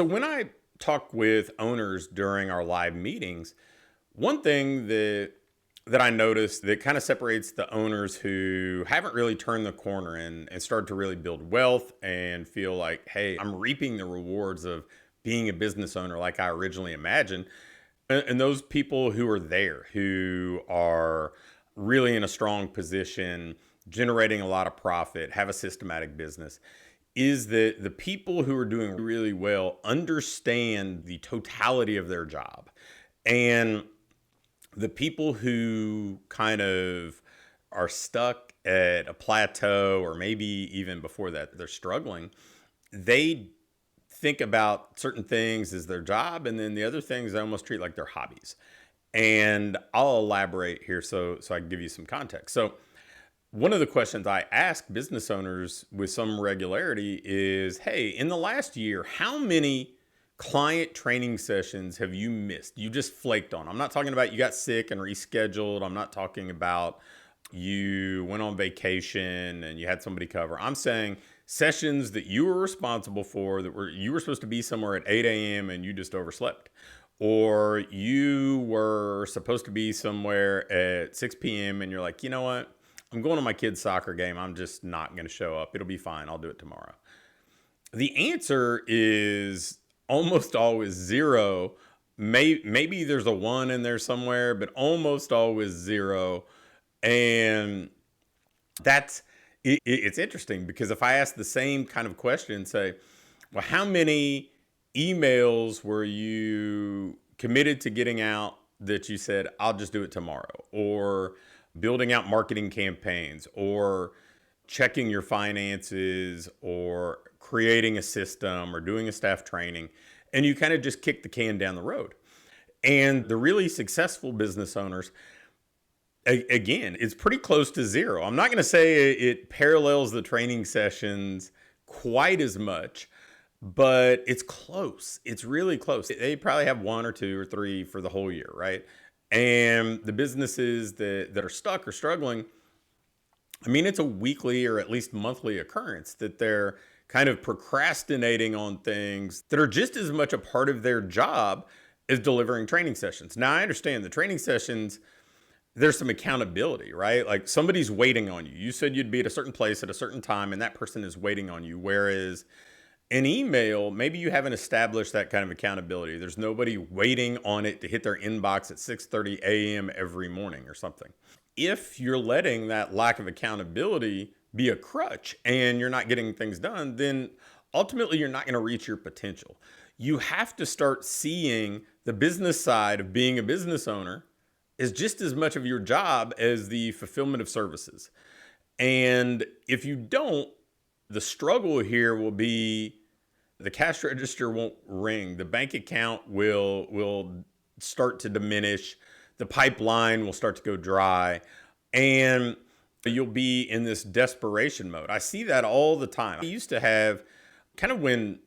So when I talk with owners during our live meetings, one thing that I noticed that kind of separates the owners who haven't really turned the corner and started to really build wealth and feel like, hey, I'm reaping the rewards of being a business owner like I originally imagined. And those people who are there, who are really in a strong position, generating a lot of profit, have a systematic business, is that the people who are doing really well understand the totality of their job. And the people who kind of are stuck at a plateau, or maybe even before that, they're struggling, they think about certain things as their job, and then the other things they almost treat like their hobbies. And I'll elaborate here so I can give you some context. So one of the questions I ask business owners with some regularity is, hey, in the last year, how many client training sessions have you missed? You just flaked on. I'm not talking about you got sick and rescheduled. I'm not talking about you went on vacation and you had somebody cover. I'm saying sessions that you were responsible for, you were supposed to be somewhere at 8 a.m. and you just overslept. Or you were supposed to be somewhere at 6 p.m. and you're like, you know what? I'm going to my kid's soccer game. I'm just not going to show up. It'll be fine. I'll do it tomorrow. The answer is almost always zero. Maybe there's a one in there somewhere, but almost always zero. And it's interesting because if I ask the same kind of question, say, well, how many emails were you committed to getting out that you said, I'll just do it tomorrow? Or building out marketing campaigns, or checking your finances, or creating a system, or doing a staff training, and you kind of just kick the can down the road. And the really successful business owners, again, it's pretty close to zero. I'm not going to say it parallels the training sessions quite as much, but it's close. It's really close. They probably have one or two or three for the whole year, right? And the businesses that are stuck or struggling, I mean, it's a weekly or at least monthly occurrence that they're kind of procrastinating on things that are just as much a part of their job as delivering training sessions. Now, I understand the training sessions, there's some accountability, right? Like somebody's waiting on you. You said you'd be at a certain place at a certain time, and that person is waiting on you. Whereas an email, maybe you haven't established that kind of accountability. There's nobody waiting on it to hit their inbox at 6:30 a.m. every morning or something. If you're letting that lack of accountability be a crutch and you're not getting things done, then ultimately you're not going to reach your potential. You have to start seeing the business side of being a business owner as just as much of your job as the fulfillment of services. And if you don't, the struggle here will be the cash register won't ring. The bank account will start to diminish. The pipeline will start to go dry. And you'll be in this desperation mode. I see that all the time. I used to have kind of when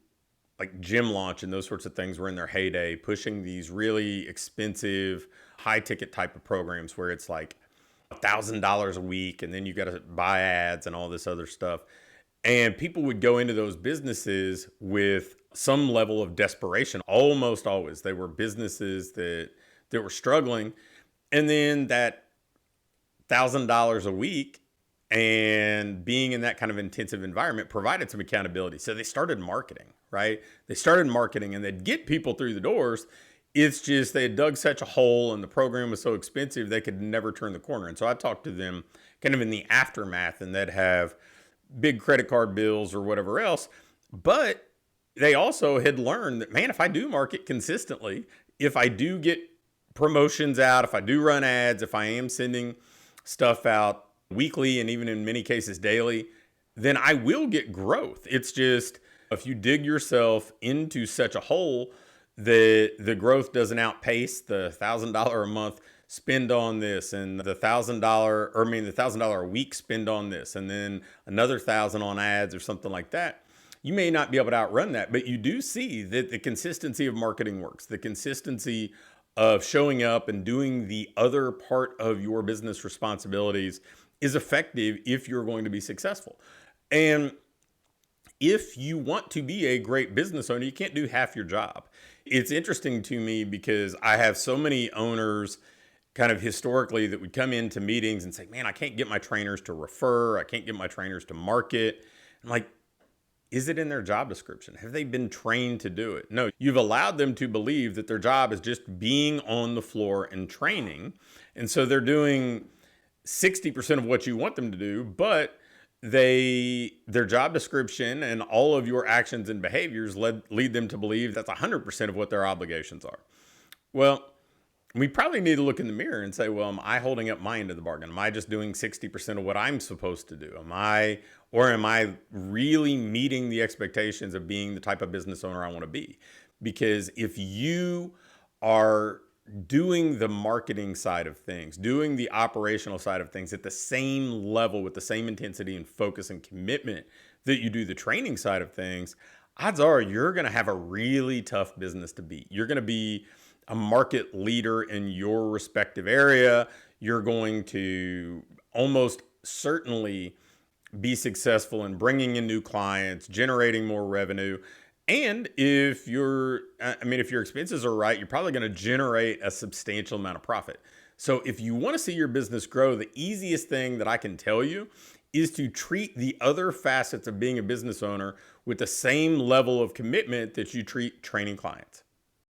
like Gym Launch and those sorts of things were in their heyday, pushing these really expensive, high ticket type of programs where it's like $1,000 a week and then you got to buy ads and all this other stuff. And people would go into those businesses with some level of desperation. Almost always, they were businesses that were struggling. And then that $1,000 a week and being in that kind of intensive environment provided some accountability. So they started marketing, right? They started marketing and they'd get people through the doors. It's just they had dug such a hole and the program was so expensive, they could never turn the corner. And so I talked to them kind of in the aftermath, and they'd have big credit card bills or whatever else. But they also had learned that, man, if I do market consistently, if I do get promotions out, if I do run ads, if I am sending stuff out weekly and even in many cases daily, then I will get growth. It's just if you dig yourself into such a hole that the growth doesn't outpace the $1,000 a month spend on this, and the $1,000 a week spend on this, and then another 1,000 on ads or something like that, you may not be able to outrun that. But you do see that the consistency of marketing works. The consistency of showing up and doing the other part of your business responsibilities is effective if you're going to be successful. And If you want to be a great business owner, you can't do half your job. It's interesting to me because I have so many owners kind of historically that would come into meetings and say, man, I can't get my trainers to refer. I can't get my trainers to market. I'm like, is it in their job description? Have they been trained to do it? No, you've allowed them to believe that their job is just being on the floor and training. And so they're doing 60% of what you want them to do, but their job description and all of your actions and behaviors lead them to believe that's 100% of what their obligations are. Well, we probably need to look in the mirror and say, well, am I holding up my end of the bargain? Am I just doing 60% of what I'm supposed to do? Am I really meeting the expectations of being the type of business owner I want to be? Because if you are doing the marketing side of things, doing the operational side of things at the same level with the same intensity and focus and commitment that you do the training side of things, odds are you're going to have a really tough business to beat. You're going to be a market leader in your respective area. You're going to almost certainly be successful in bringing in new clients, generating more revenue. And if your expenses are right, you're probably going to generate a substantial amount of profit. So if you want to see your business grow, the easiest thing that I can tell you is to treat the other facets of being a business owner with the same level of commitment that you treat training clients.